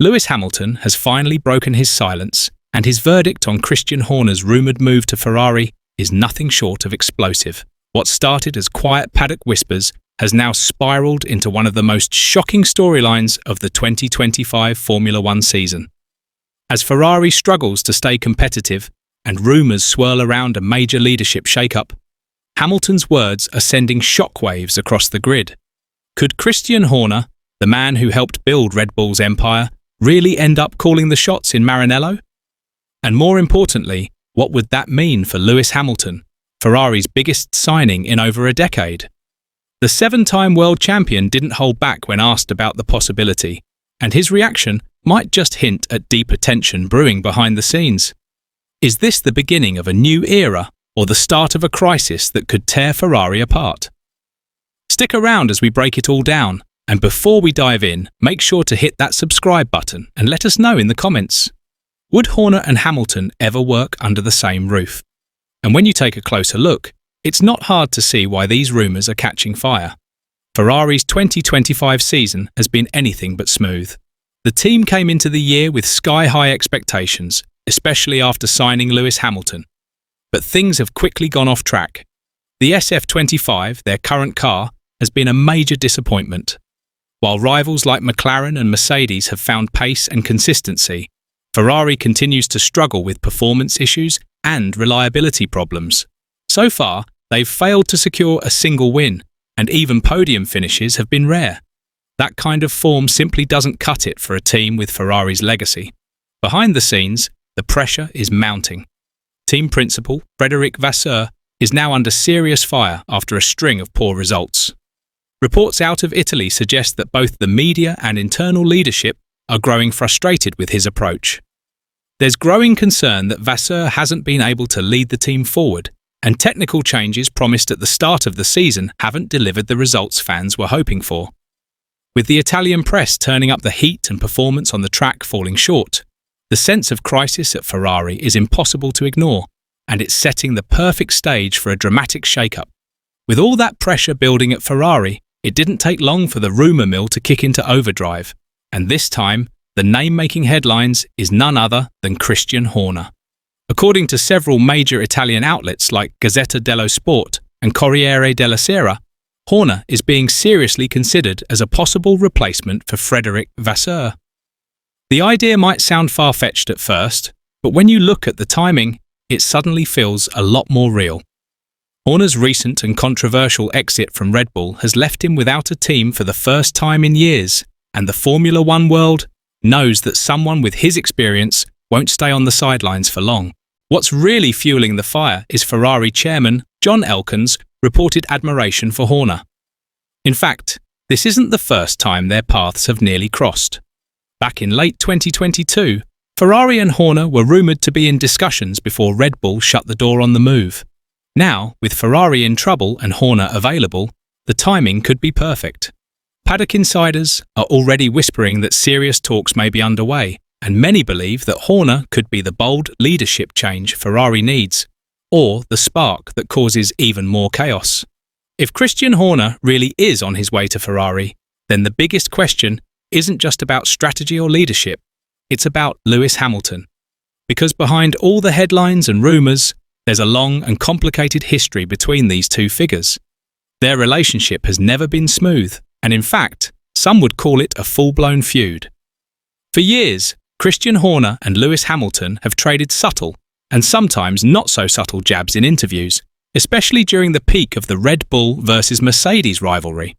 Lewis Hamilton has finally broken his silence, and his verdict on Christian Horner's rumoured move to Ferrari is nothing short of explosive. What started as quiet paddock whispers has now spiralled into one of the most shocking storylines of the 2025 Formula One season. As Ferrari struggles to stay competitive and rumours swirl around a major leadership shakeup, Hamilton's words are sending shockwaves across the grid. Could Christian Horner, the man who helped build Red Bull's empire, really end up calling the shots in Maranello? And more importantly, what would that mean for Lewis Hamilton, Ferrari's biggest signing in over a decade? The seven-time world champion didn't hold back when asked about the possibility, and his reaction might just hint at deeper tension brewing behind the scenes. Is this the beginning of a new era or the start of a crisis that could tear Ferrari apart? Stick around as we break it all down, and before we dive in, make sure to hit that subscribe button and let us know in the comments. Would Horner and Hamilton ever work under the same roof? And when you take a closer look, it's not hard to see why these rumours are catching fire. Ferrari's 2025 season has been anything but smooth. The team came into the year with sky-high expectations, especially after signing Lewis Hamilton. But things have quickly gone off track. The SF25, their current car, has been a major disappointment. While rivals like McLaren and Mercedes have found pace and consistency, Ferrari continues to struggle with performance issues and reliability problems. So far, they've failed to secure a single win, and even podium finishes have been rare. That kind of form simply doesn't cut it for a team with Ferrari's legacy. Behind the scenes, the pressure is mounting. Team principal Frédéric Vasseur is now under serious fire after a string of poor results. Reports out of Italy suggest that both the media and internal leadership are growing frustrated with his approach. There's growing concern that Vasseur hasn't been able to lead the team forward, and technical changes promised at the start of the season haven't delivered the results fans were hoping for. With the Italian press turning up the heat and performance on the track falling short, the sense of crisis at Ferrari is impossible to ignore, and it's setting the perfect stage for a dramatic shakeup. With all that pressure building at Ferrari, it didn't take long for the rumour mill to kick into overdrive, and this time, the name-making headlines is none other than Christian Horner. According to several major Italian outlets like Gazzetta dello Sport and Corriere della Sera, Horner is being seriously considered as a possible replacement for Frédéric Vasseur. The idea might sound far-fetched at first, but when you look at the timing, it suddenly feels a lot more real. Horner's recent and controversial exit from Red Bull has left him without a team for the first time in years, and the Formula One world knows that someone with his experience won't stay on the sidelines for long. What's really fueling the fire is Ferrari chairman John Elkann's reported admiration for Horner. In fact, this isn't the first time their paths have nearly crossed. Back in late 2022, Ferrari and Horner were rumoured to be in discussions before Red Bull shut the door on the move. Now, with Ferrari in trouble and Horner available, the timing could be perfect. Paddock insiders are already whispering that serious talks may be underway, and many believe that Horner could be the bold leadership change Ferrari needs, or the spark that causes even more chaos. If Christian Horner really is on his way to Ferrari, then the biggest question isn't just about strategy or leadership, it's about Lewis Hamilton. Because behind all the headlines and rumours, there's a long and complicated history between these two figures. Their relationship has never been smooth, and in fact, some would call it a full-blown feud. For years, Christian Horner and Lewis Hamilton have traded subtle and sometimes not so subtle jabs in interviews, especially during the peak of the Red Bull versus Mercedes rivalry.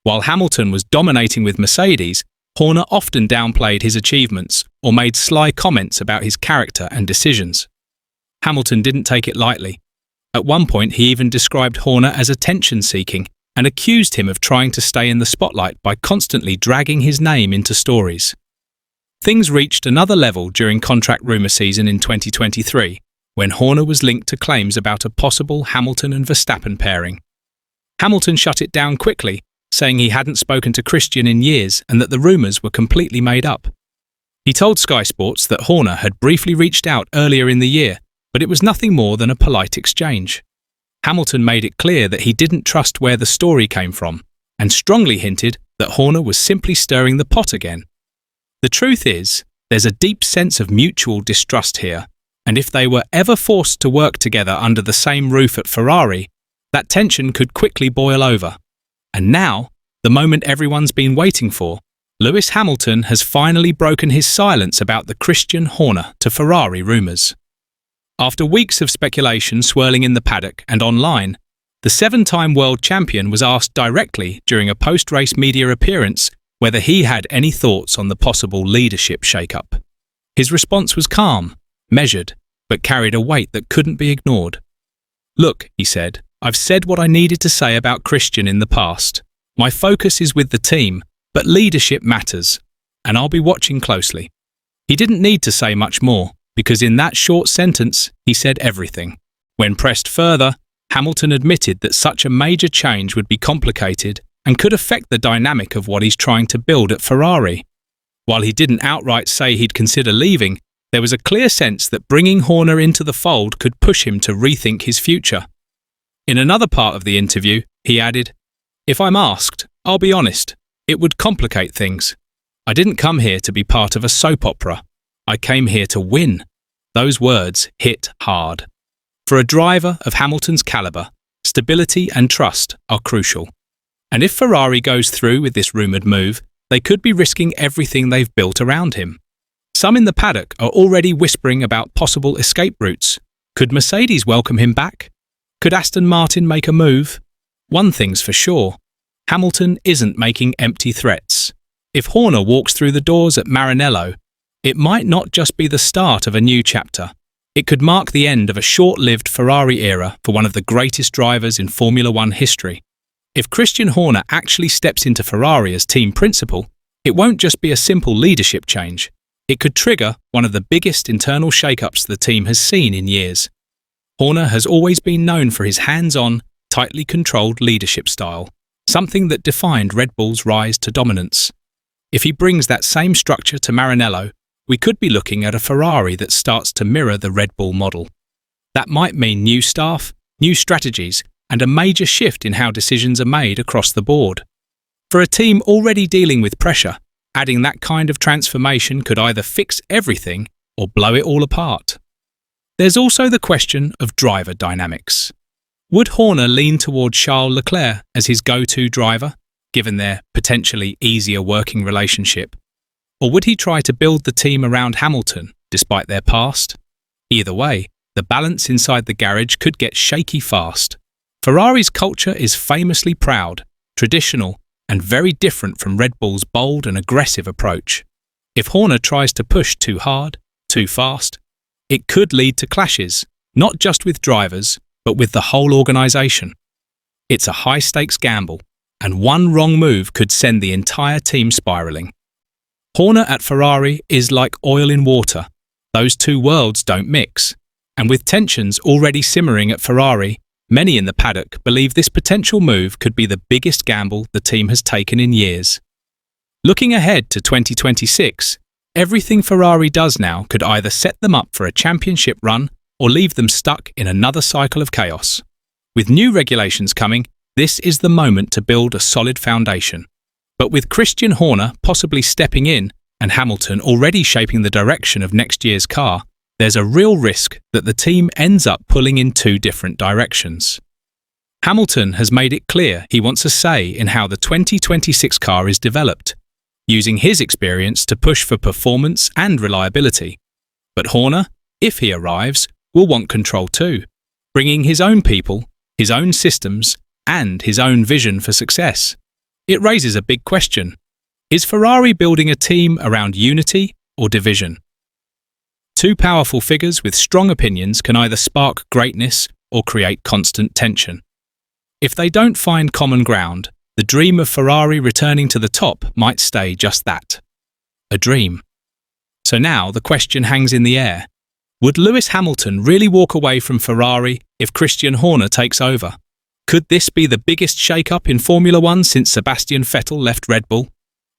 While Hamilton was dominating with Mercedes, Horner often downplayed his achievements or made sly comments about his character and decisions. Hamilton didn't take it lightly. At one point, he even described Horner as attention-seeking and accused him of trying to stay in the spotlight by constantly dragging his name into stories. Things reached another level during contract rumour season in 2023, when Horner was linked to claims about a possible Hamilton and Verstappen pairing. Hamilton shut it down quickly, saying he hadn't spoken to Christian in years and that the rumours were completely made up. He told Sky Sports that Horner had briefly reached out earlier in the year, but it was nothing more than a polite exchange. Hamilton made it clear that he didn't trust where the story came from, and strongly hinted that Horner was simply stirring the pot again. The truth is, there's a deep sense of mutual distrust here, and if they were ever forced to work together under the same roof at Ferrari, that tension could quickly boil over. And now, the moment everyone's been waiting for, Lewis Hamilton has finally broken his silence about the Christian Horner to Ferrari rumours. After weeks of speculation swirling in the paddock and online, the seven-time world champion was asked directly during a post-race media appearance whether he had any thoughts on the possible leadership shake-up. His response was calm, measured, but carried a weight that couldn't be ignored. "Look," he said, "I've said what I needed to say about Christian in the past. My focus is with the team, but leadership matters, and I'll be watching closely." He didn't need to say much more, because in that short sentence, he said everything. When pressed further, Hamilton admitted that such a major change would be complicated and could affect the dynamic of what he's trying to build at Ferrari. While he didn't outright say he'd consider leaving, there was a clear sense that bringing Horner into the fold could push him to rethink his future. In another part of the interview, he added, "If I'm asked, I'll be honest, it would complicate things. I didn't come here to be part of a soap opera. I came here to win." Those words hit hard. For a driver of Hamilton's caliber, stability and trust are crucial. And if Ferrari goes through with this rumoured move, they could be risking everything they've built around him. Some in the paddock are already whispering about possible escape routes. Could Mercedes welcome him back? Could Aston Martin make a move? One thing's for sure, Hamilton isn't making empty threats. If Horner walks through the doors at Maranello, it might not just be the start of a new chapter. It could mark the end of a short-lived Ferrari era for one of the greatest drivers in Formula One history. If Christian Horner actually steps into Ferrari as team principal, it won't just be a simple leadership change. It could trigger one of the biggest internal shake-ups the team has seen in years. Horner has always been known for his hands-on, tightly controlled leadership style, something that defined Red Bull's rise to dominance. If he brings that same structure to Maranello, we could be looking at a Ferrari that starts to mirror the Red Bull model. That might mean new staff, new strategies, and a major shift in how decisions are made across the board. For a team already dealing with pressure, adding that kind of transformation could either fix everything or blow it all apart. There's also the question of driver dynamics. Would Horner lean towards Charles Leclerc as his go-to driver, given their potentially easier working relationship? Or would he try to build the team around Hamilton, despite their past? Either way, the balance inside the garage could get shaky fast. Ferrari's culture is famously proud, traditional, and very different from Red Bull's bold and aggressive approach. If Horner tries to push too hard, too fast, it could lead to clashes, not just with drivers, but with the whole organisation. It's a high-stakes gamble, and one wrong move could send the entire team spiralling. Horner at Ferrari is like oil in water. Those two worlds don't mix. And with tensions already simmering at Ferrari, many in the paddock believe this potential move could be the biggest gamble the team has taken in years. Looking ahead to 2026, everything Ferrari does now could either set them up for a championship run or leave them stuck in another cycle of chaos. With new regulations coming, this is the moment to build a solid foundation. But with Christian Horner possibly stepping in and Hamilton already shaping the direction of next year's car, there's a real risk that the team ends up pulling in two different directions. Hamilton has made it clear he wants a say in how the 2026 car is developed, using his experience to push for performance and reliability. But Horner, if he arrives, will want control too, bringing his own people, his own systems, and his own vision for success. It raises a big question. Is Ferrari building a team around unity or division? Two powerful figures with strong opinions can either spark greatness or create constant tension. If they don't find common ground, the dream of Ferrari returning to the top might stay just that, a dream. So now the question hangs in the air. Would Lewis Hamilton really walk away from Ferrari if Christian Horner takes over? Could this be the biggest shake-up in Formula One since Sebastian Vettel left Red Bull?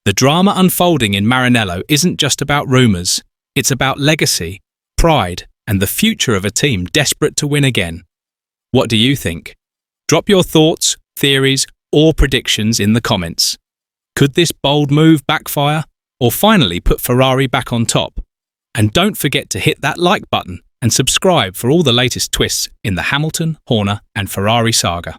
The drama unfolding in Maranello isn't just about rumours. It's about legacy, pride, and the future of a team desperate to win again. What do you think? Drop your thoughts, theories, or predictions in the comments. Could this bold move backfire, or finally put Ferrari back on top? And don't forget to hit that like button and subscribe for all the latest twists in the Hamilton, Horner and Ferrari saga.